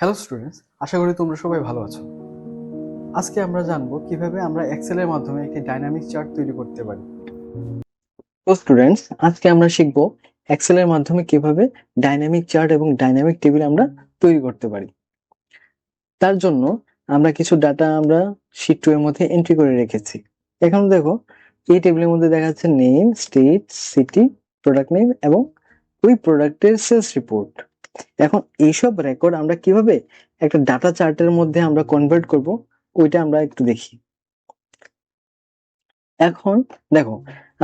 Hello students, আশা করি তোমরা সবাই ভালো আছো। আজকে আমরা জানবো কিভাবে আমরা এক্সেলের মাধ্যমে একটি ডাইনামিক চার্ট তৈরি করতে পারি। তো স্টুডেন্টস, আজকে আমরা শিখবো এক্সেলের মাধ্যমে কিভাবে ডাইনামিক চার্ট এবং ডাইনামিক টেবিল আমরা তৈরি করতে পারি। তার জন্য আমরা কিছু ডাটা আমরা শীট 2 এর মধ্যে এন্ট্রি করে রেখেছি। এখন দেখো, এই টেবিলের মধ্যে দেখা যাচ্ছে name, state, city, product name এবং ওই প্রোডাক্টের সেলস রিপোর্ট। এখন এইসব রেকর্ড আমরা কিভাবে একটা ডাটা চার্টের মধ্যে আমরা কনভার্ট করব, ওইটা আমরা একটু দেখি। এখন দেখো,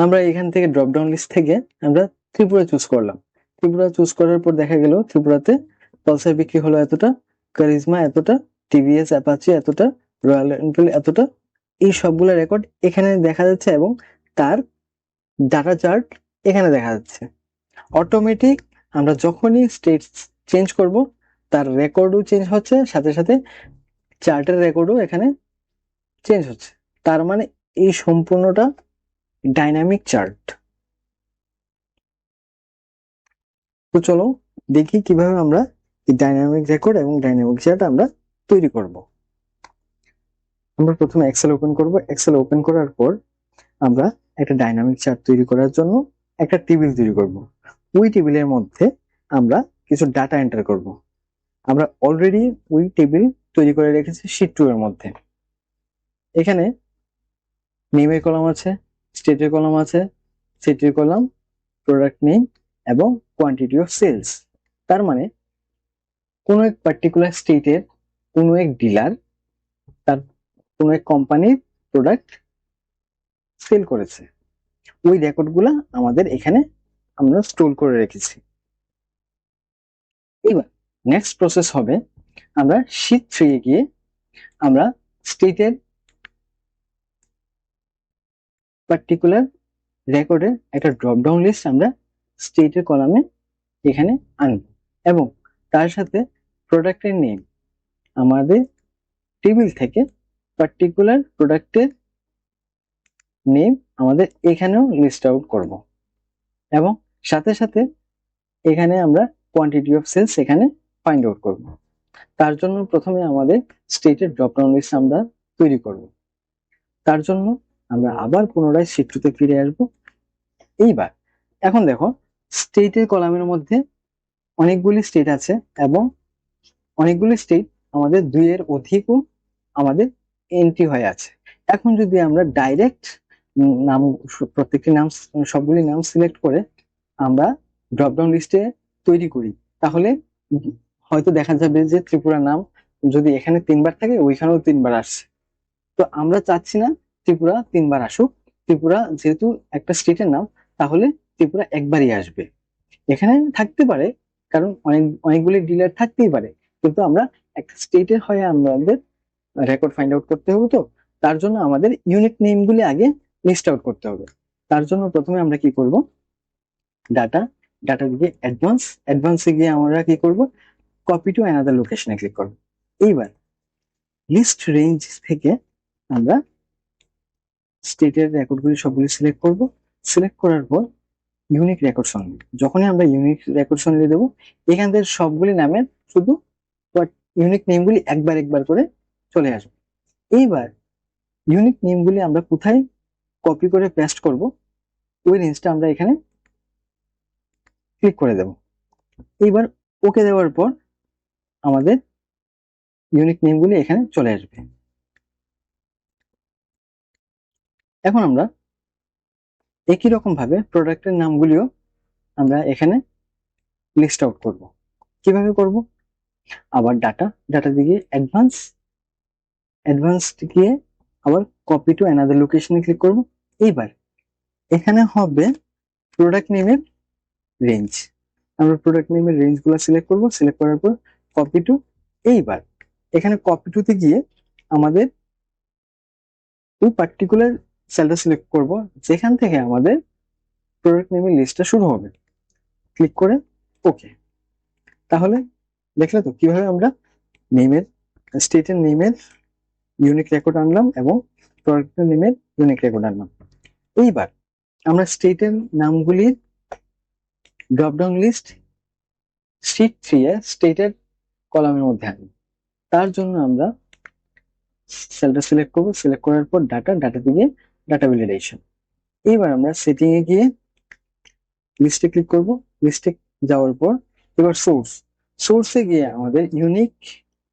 আমরা এখান থেকে ড্রপ ডাউন লিস্ট থেকে আমরা ত্রিপুরা চুজ করলাম। ত্রিপুরা চুজ করার পর দেখা গেল ত্রিপুরাতে পালসার বিক্রি হলো এতটা, কারিজমা এতটা, টিভিএস অ্যাপাচি এতটা, রয়্যাল এনফিল্ড এতটা। এই সবগুলো রেকর্ড এখানে দেখা যাচ্ছে এবং তার ডাটা চার্ট এখানে দেখা যাচ্ছে। অটোমেটিক আমরা যখনই স্টেট চেঞ্জ করব, তার রেকর্ডও চেঞ্জ হচ্ছে, সাথে সাথে চার্টের রেকর্ডও এখানে চেঞ্জ হচ্ছে। তার মানে এই সম্পূর্ণটা ডাইনামিক চার্ট। তো চলো দেখি কিভাবে আমরা এই ডাইনামিক রেকর্ড এবং ডাইনামিক চার্ট আমরা তৈরি করব। আমরা প্রথমে এক্সেল ওপেন করব। এক্সেল ওপেন করার পর আমরা একটা ডাইনামিক চার্ট তৈরি করার জন্য একটা টেবিল তৈরি করব। ওই টেবিলের মধ্যে আমরা কিছু ডাটা এন্টার করব। আমরা অলরেডি ওই টেবিল তৈরি করে রেখেছি শীট 2 এর মধ্যে। এখানে নেমের কলাম আছে, স্টেটের কলাম আছে, সিটির কলাম, প্রোডাক্ট নেম এবং কোয়ান্টিটি অফ সেলস। তার মানে কোনো এক পার্টিকুলার স্টেটের কোনো এক ডিলার তার কোনো এক কোম্পানির প্রোডাক্ট সেল করেছে, ওই রেকর্ডগুলো আমাদের এখানে আমরা স্টোর করে রেখেছি। এবার নেক্সট প্রসেস হবে, আমরা শীট 3 এ গিয়ে আমরা স্টেটের পার্টিকুলার রেকর্ডের একটা ড্রপ ডাউন লিস্ট আমরা স্টেটের কলামে এখানে আনব এবং তার সাথে প্রোডাক্টের নেম আমাদের টেবিল থেকে পার্টিকুলার প্রোডাক্টের নেম আমাদের এখানেও লিস্ট আউট করব এবং সাথে সাথে এখানে আমরা কোয়ান্টিটি অফ সেলস এখানে ফাইন্ড আউট করব। তার জন্য প্রথমে আমাদের স্টেটের ড্রপ ডাউন লিস্ট আমরা তৈরি করব। তার জন্য আমরা আবার পুনরায় শীট 2 তে ফিরে আসব। এইবার এখন দেখো, স্টেটের কলামের মধ্যে অনেকগুলি স্টেট আছে এবং অনেকগুলি স্টেট আমাদের 2 এর অধিকও আমাদের এন্ট্রি হয়ে আছে। এখন যদি আমরা ডাইরেক্ট নাম, প্রত্যেকটি নাম, সবগুলি নাম সিলেক্ট করে আমরা ড্রপ ডাউন লিস্টে তৈরি করি, তাহলে হয়তো দেখা যাবে যে ত্রিপুরা নাম যদি এখানে 3বার থাকে, ওইখানেও 3বার আসছে। তো আমরা চাচ্ছি না ত্রিপুরা 3বার আসুক। ত্রিপুরা যেহেতু একটা স্টেটের নাম, তাহলে ত্রিপুরা একবারই আসবে। এখানে থাকতে পারে, কারণ অনেকগুলি ডিলার থাকতেই পারে, কিন্তু আমরা একটা স্টেটের হয়ে আমাদের রেকর্ড ফাইন্ড আউট করতে হবে। তো তার জন্য আমাদের ইউনিট নেমগুলি আগে লিস্ট আউট করতে হবে। তার জন্য প্রথমে আমরা কি করব, ডাটা ডাটা দিয়ে অ্যাডভান্সে গিয়ে আমরা কি করব, কপি টু অ্যানাদার লোকেশনে ক্লিক করব। এইবার লিস্ট রেঞ্জ থেকে আমরা স্টেটের রেকর্ডগুলি সবগুলি সিলেক্ট করব। সিলেক্ট করার পর ইউনিক রেকর্ড অনলি, যখনই আমরা ইউনিক রেকর্ড অনলি দেবো, এখান থেকে সবগুলি নামের শুধু ইউনিক নেমগুলি একবার একবার করে চলে আসবে। এইবার ইউনিক নেমগুলি আমরা কোথায় কপি করে পেস্ট করব, ওই রেঞ্জটা আমরা এখানে ক্লিক করে দেব। এইবার ওকে দেওয়ার পর আমাদের ইউনিক নেমগুলি এখানে চলে আসবে। এখন আমরা একই রকম ভাবে প্রোডাক্টের নামগুলিও আমরা এখানে লিস্ট আউট করব। কিভাবে করব, আবার ডাটা দিয়ে অ্যাডভান্স গিয়ে আবার কপি টু অ্যানাদার লোকেশনে ক্লিক করব। এইবার এখানে হবে প্রোডাক্ট নেমের রেঞ্জ। আমরা প্রোডাক্ট নেমের রেঞ্জ গুলো সিলেক্ট করব। সিলেক্ট করার পর কপি টু। এইবার এখানে কপি টুতে গিয়ে আমাদের ওই পার্টিকুলার সেলটা সিলেক্ট করব যেখান থেকে আমাদের প্রোডাক্ট নেমের লিস্টটা শুরু হবে। ক্লিক করে ওকে। তাহলে দেখলে তো কিভাবে আমরা নেমের, স্টেটের নেমের ইউনিক রেকর্ড আনলাম এবং প্রোডাক্টের নেমের ইউনিক রেকর্ড আনলাম। এইবার আমরা স্টেটের নামগুলির ড্রপ ডাউন লিস্ট শীট 3 এ স্টেটের কলামের মধ্যে আনবো। তার জন্য আমরা সেলটা সিলেক্ট করবো, সিলেক্ট করার পর ডাটাতে গিয়ে ডাটা ভ্যালিডেশন। এবার আমরা সেটিং এ গিয়ে লিস্টে ক্লিক করব। লিস্টে যাওয়ার পর এবার সোর্সে গিয়ে আমাদের ইউনিক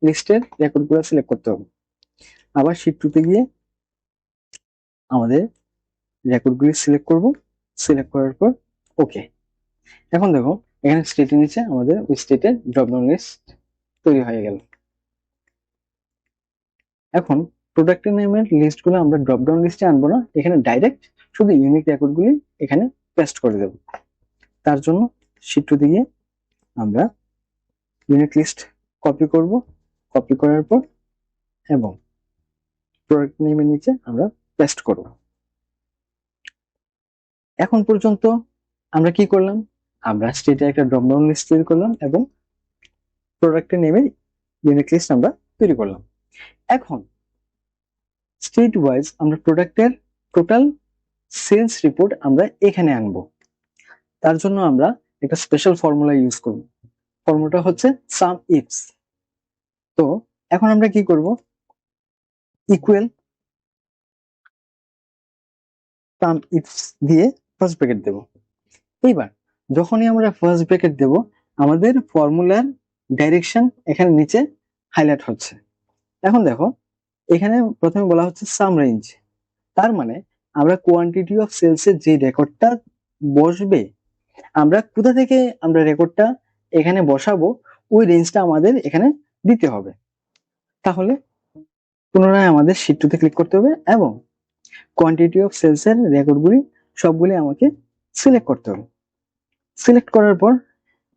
লিস্টের রেকর্ডগুলো সিলেক্ট করতে হবে। আবার শিট 2 তে গিয়ে আমাদের রেকর্ডগুলি সিলেক্ট করব। সিলেক্ট করার পর ওকে। এখন দেখো এখানে স্টেটের নিচে আমাদের ওই স্টেটের ড্রপডাউন লিস্ট তৈরি হয়ে গেল। এখন প্রোডাক্টের নেমের লিস্টগুলো আমরা ড্রপডাউন লিস্টে আনবো না, এখানে ডাইরেক্ট শুধু ইউনিক রেকর্ডগুলি এখানে পেস্ট করে দেব। তার জন্য শিট 2 তে গিয়ে আমরা ইউনিক লিস্ট কপি করব। কপি করার পর এবং প্রোডাক্ট নেমের নিচে আমরা পেস্ট করব। এখন পর্যন্ত আমরা কি করলাম? আমরা স্টেটে একটা ড্রপডাউন লিস্ট তৈরি করলাম এবং প্রোডাক্টের নেমের ইউনিক লিস্ট আমরা তৈরি করলাম। এখন স্টেট ওয়াইজ আমরা প্রোডাক্টের টোটাল সেলস রিপোর্ট আমরা এখানে আনবো। তার জন্য আমরা একটা স্পেশাল ফর্মুলা ইউজ করব। ফর্মুলাটা হচ্ছে সাম ইফস। তো এখন আমরা কি করব? ইকুয়াল সাম ইফস দিয়ে ফার্স্ট ব্র্যাকেট দেব। এইবার যখনই আমরা ফার্স্ট ব্র্যাকেট দেব আমাদের ফর্মুলার ডাইরেকশন এখানে নিচে হাইলাইট হচ্ছে। এখন দেখো এখানে প্রথমে বলা হচ্ছে সাম রেঞ্জ, তার মানে আমরা কোয়ান্টিটি অফ সেলস এর যে রেকর্ডটা বসবে আমরা কোথা থেকে আমরা রেকর্ডটা এখানে বসাবো ওই রেঞ্জটা আমাদের এখানে দিতে হবে। তাহলে পুনরায় আমাদের শিট 2 তে ক্লিক করতে হবে এবং কোয়ান্টিটি অফ সেলস এর রেকর্ডগুলি সবগুলি আমাকে সিলেক্ট করতে হবে। সিলেক্ট করার পর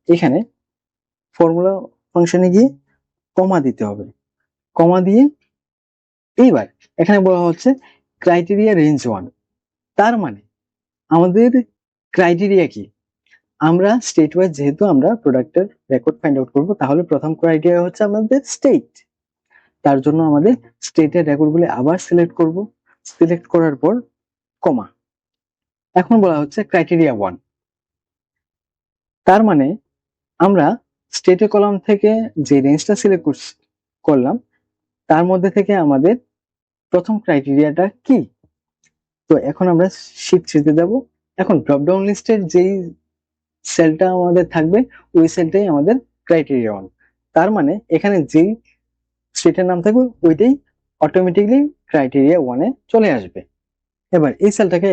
এখানে ফর্মুলা ফাংশনে গিয়ে কমা দিতে হবে। কমা দিয়ে এইবার এখানে বলা হচ্ছে ক্রাইটেরিয়া রেঞ্জ 1, তার মানে আমাদের ক্রাইটেরিয়া কি? আমরা স্টেট ওয়াইজ যেহেতু আমরা প্রোডাক্টের রেকর্ড ফাইন্ড আউট করবো, তাহলে প্রথম ক্রাইটেরিয়া হচ্ছে আমাদের স্টেট। তার জন্য আমাদের স্টেটের রেকর্ডগুলি আবার সিলেক্ট করব। সিলেক্ট করার পর কমা। এখন বলা হচ্ছে ক্রাইটেরিয়া 1, তার মানে আমরা স্টেটের কলাম থেকে যে রেঞ্জটা সিলেক্ট করলাম তার মধ্যে থেকে আমাদের প্রথম ক্রাইটেরিয়াটা কি? তো এখন আমরা শিট 3 তে যাব। এখন ড্রপডাউন লিস্টের যেই সেলটা আমাদের থাকবে ওই সেলটাই আমাদের ক্রাইটেরিয়া 1, তার মানে এখানে যেই স্টেটের নাম থাকবে ওইটাই অটোমেটিকলি ক্রাইটেরিয়া 1 এ চলে আসবে। এবার এই সেলটাকে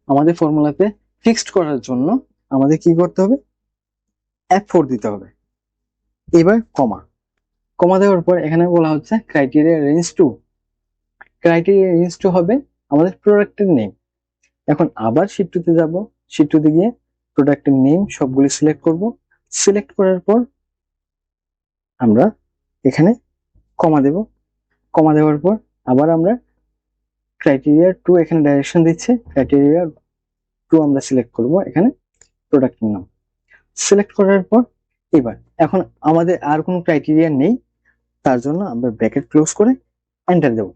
আমাদের ফর্মুলাতে ফিক্সড করার জন্য আমাদের কি করতে হবে? F4 দিতে হবে। এবার কমা। কমা দেওয়ার পর এখানে বলা হচ্ছে ক্রাইটেরিয়া রেঞ্জ 2। ক্রাইটেরিয়া রেঞ্জ 2 হবে আমাদের প্রোডাক্টের নেম। এখন আবার শিট 2 তে যাব। শিট 2 তে গিয়ে প্রোডাক্টের নেম সবগুলি সিলেক্ট করব। সিলেক্ট করার পর আমরা এখানে কমা দেব। কমা দেওয়ার পর আবার আমরা ক্রাইটেরিয়া 2 এখানে ডাইরেকশন দিচ্ছে, ক্রাইটেরিয়া 2 আমরা সিলেক্ট করব। এখানে প্রোডাক্টের নাম সিলেক্ট করার পর এবার এখন আমাদের আর কোনো ক্রাইটেরিয়া নেই, তার জন্য আমরা ব্র্যাকেট ক্লোজ করে এন্টার দেব।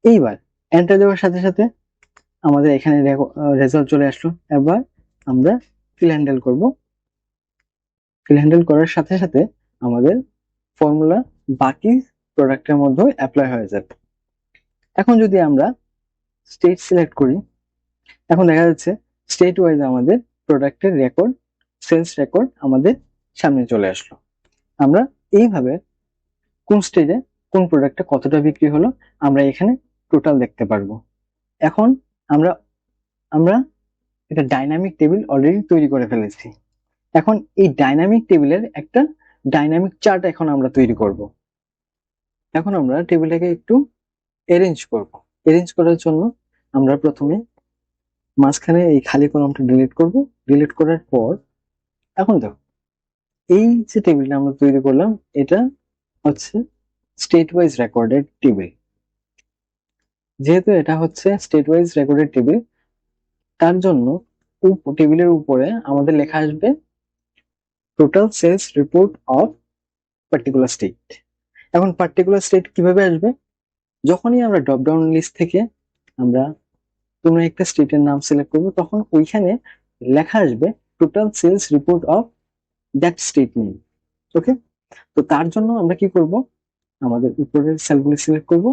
এইবার এন্টার দেওয়ার সাথে সাথে আমাদের এখানে রেজাল্ট চলে আসলো। এবার আমরা ফিল হ্যান্ডেল করব। ফিল হ্যান্ডেল করার সাথে সাথে আমাদের ফর্মুলা বাকি প্রোডাক্টের মধ্যে অ্যাপ্লাই হয়ে যাবে। এখন যদি আমরা স্টেট সিলেক্ট করি, এখন দেখা যাচ্ছে স্টেট ওয়াইজ আমাদের প্রোডাক্টের রেকর্ড, সেলস রেকর্ড আমাদের সামনে চলে আসলো। আমরা এইভাবে কোন স্টেজে কোন প্রোডাক্টটা কতটা বিক্রি হলো আমরা এখানে টোটাল দেখতে পারবো। এখন আমরা আমরা একটা ডাইনামিক টেবিল অলরেডি তৈরি করে ফেলেছি। এখন এই ডাইনামিক টেবিলের একটা ডাইনামিক চার্ট এখন আমরা তৈরি করব। এখন আমরা টেবিলটাকে একটু অ্যারেঞ্জ করব। অ্যারেঞ্জ করার জন্য আমরা প্রথমে মাঝখানে এই খালি কলামটা ডিলিট করব। ডিলিট করার পর এখন দেখো এই যে টেবিলটা আমরা তৈরি করলাম এটা হচ্ছে স্টেট ওয়াইজ রেকর্ডের টেবিল। যেহেতু এটা হচ্ছে স্টেট ওয়াইজ রেকর্ডের টেবিল, তার জন্য টেবিলের উপরে আমাদের লেখা আসবে total sales report of particular state. এখন পার্টিকুলার স্টেট কিভাবে আসবে? যখনই আমরা ড্রপডাউন লিস্ট থেকে আমরা কোনো একটা স্টেটের নাম সিলেক্ট করব তখন ওইখানে লেখা আসবে total sales report of that state name. Okay, তো তার জন্য আমরা কি করব, আমাদের উপরের সেলগুলি সিলেক্ট করব,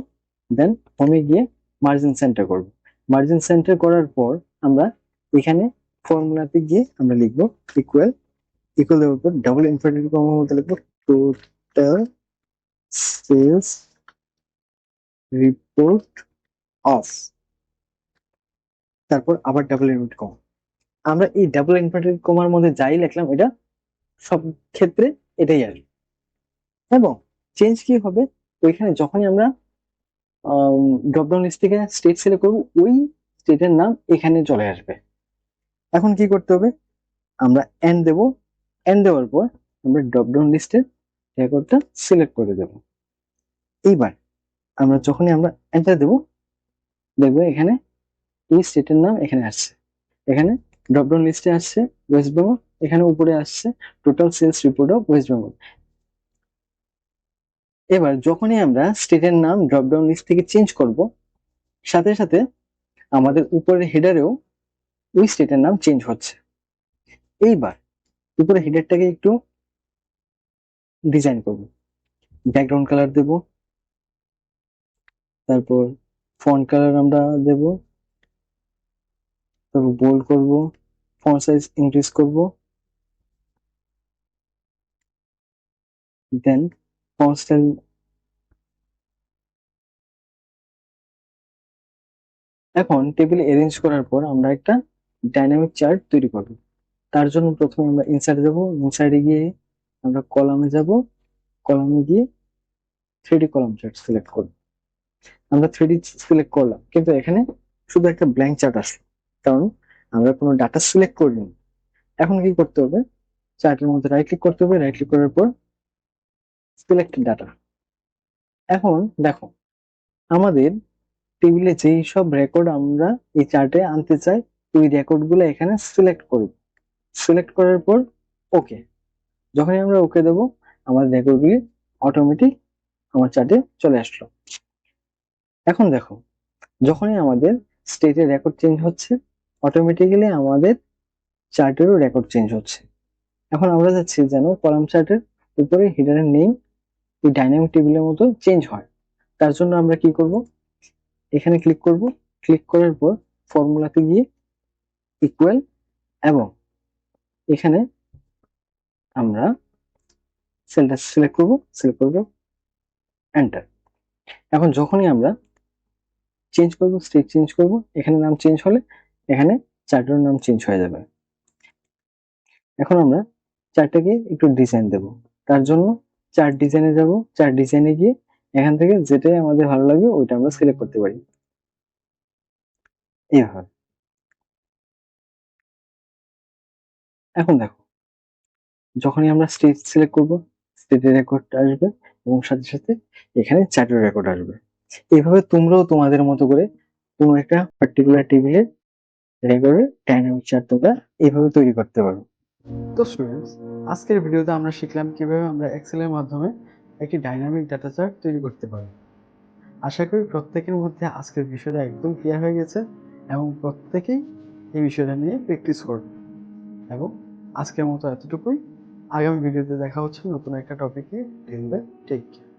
দেন হোমে গিয়ে মার্জিন সেন্টার করব। মার্জিন সেন্টার করার পর আমরা এখানে ফর্মুলাতে গিয়ে আমরা লিখবো ইকুয়াল, ইকুয়াল দেওয়ার পর ডাবল ইনভার্টেড কমার মধ্যে লিখবো টোটাল সেলস রিপোর্ট অফ, তারপর আবার ডাবল ইনভার্টেড কমা। আমরা এই ডাবল ইনভার্টেড কমার মধ্যে যাই লিখলাম এটা সব ক্ষেত্রে এটাই আসবে। এবং চেঞ্জ কি হবে, ওইখানে যখনই আমরা ড্রপডাউন লিস্ট থেকে স্টেট সিলেক্ট করবো ওই স্টেটের নাম এখানে চলে আসবে। এখন কি করতে হবে, আমরা এন্ড দেব, এন্ড দেওয়ার পর আমরা ড্রপডাউন লিস্টের রেকর্ডটা সিলেক্ট করে দেব। এইবার আমরা যখনই আমরা এন্টার দেব, দেখবো এখানে ওই স্টেটের নাম এখানে আসছে, এখানে ড্রপডাউন লিস্টে আসছে ওয়েস্ট বেঙ্গল, এখানে উপরে আসছে total sales report of West Bengal. এবার যখনই আমরা স্টেটের নাম ড্রপডাউন লিস্ট থেকে চেঞ্জ করব, সাথে সাথে আমাদের উপরের হেডারেও ওই স্টেটের নাম চেঞ্জ হচ্ছে। এইবার উপরে হেডারটাকে একটু ডিজাইন করব, ব্যাকগ্রাউন্ড কালার দেব, তারপর ফন্ট কালার আমরা দেব, তারপর বোল্ড করব, ফন্ট সাইজ ইনক্রিজ করব, দেন ফন্ট স্টাইল। এখন টেবিলে অ্যারেঞ্জ করার পর আমরা একটা ডাইনামিক চার্ট তৈরি করব। তার জন্য প্রথমে আমরা ইনসার্টে যাব, ইনসার্টে গিয়ে আমরা কলামে যাব, কলামে গিয়ে 3D কলাম চার্ট সিলেক্ট করব। আমরা 3D সিলেক্ট করলাম, কিন্তু এখানে শুধু একটা ব্ল্যাঙ্ক চার্ট আসলো, কারণ আমরা কোনো ডাটা সিলেক্ট করিনি। এখন কি করতে হবে, চার্টের মধ্যে রাইট ক্লিক করতে হবে, রাইট ক্লিক করার পর সিলেক্ট ডাটা। এখন দেখো আমাদের টেবিলে যেই সব রেকর্ড আমরা এই চার্টে আনতে চাই ওই রেকর্ড গুলো এখানে সিলেক্ট করব। সিলেক্ট করার পর ওকে, যখনই আমরা ওকে দেবো আমাদের রেকর্ডগুলি অটোমেটিক আমার চার্টে চলে আসলো। এখন দেখো যখনই আমাদের স্টেটের রেকর্ড চেঞ্জ হচ্ছে, অটোমেটিক্যালি আমাদের চার্টেরও রেকর্ড চেঞ্জ হচ্ছে। এখন আমরা যাচ্ছি যেন কলাম চার্টের উপরে হেডারের নেম এই ডাইনামিক টেবিলের মতো চেঞ্জ হয়। তার জন্য আমরা কি করব, এখানে ক্লিক করব, ক্লিক করার পর ফর্মুলাতে গিয়ে ইকুয়াল, এবং এখানে আমরা সেলটা সিলেক্ট করব, সিলেক্ট করব এন্টার। এখন যখনই আমরা চেঞ্জ করব, স্টেট চেঞ্জ করব, এখানে নাম চেঞ্জ হলে এখানে চার্টের নাম চেঞ্জ হয়ে যাবে। এখন আমরা চার্টটাকে একটু ডিজাইন দেব, তার জন্য চার্ট ডিজাইনে যাব, চার্ট ডিজাইনে গিয়ে এখান থেকে যেটাই আমাদের ভালো লাগবে ওইটা আমরা সিলেক্ট করতে পারি এইভাবে। এখন দেখো যখনই আমরা স্টেট সিলেক্ট করব স্টেটের রেকর্ড আসবে এবং সাথে সাথে এখানে চার্টের রেকর্ড আসবে। এইভাবে তোমরাও তোমাদের মতো করে কোনো একটা পার্টিকুলার টেবিলের রেকর্ডের ডাইনামিক চার্ট তোমরা এইভাবে তৈরি করতে পারো। তো স্টুডেন্টস, আজকের ভিডিওতে আমরা শিখলাম কিভাবে আমরা এক্সেলের মাধ্যমে একটি ডাইনামিক ডাটা চার্ট তৈরি করতে পারি। আশা করি প্রত্যেকের মধ্যে আজকের বিষয়টা একদম ক্লিয়ার হয়ে গেছে এবং প্রত্যেকেই এই বিষয়টা নিয়ে প্র্যাকটিস করবে। এবং আজকের মতো এতটুকুই, আগামী ভিডিওতে দেখা হচ্ছে নতুন একটা টপিকে। Till then take care.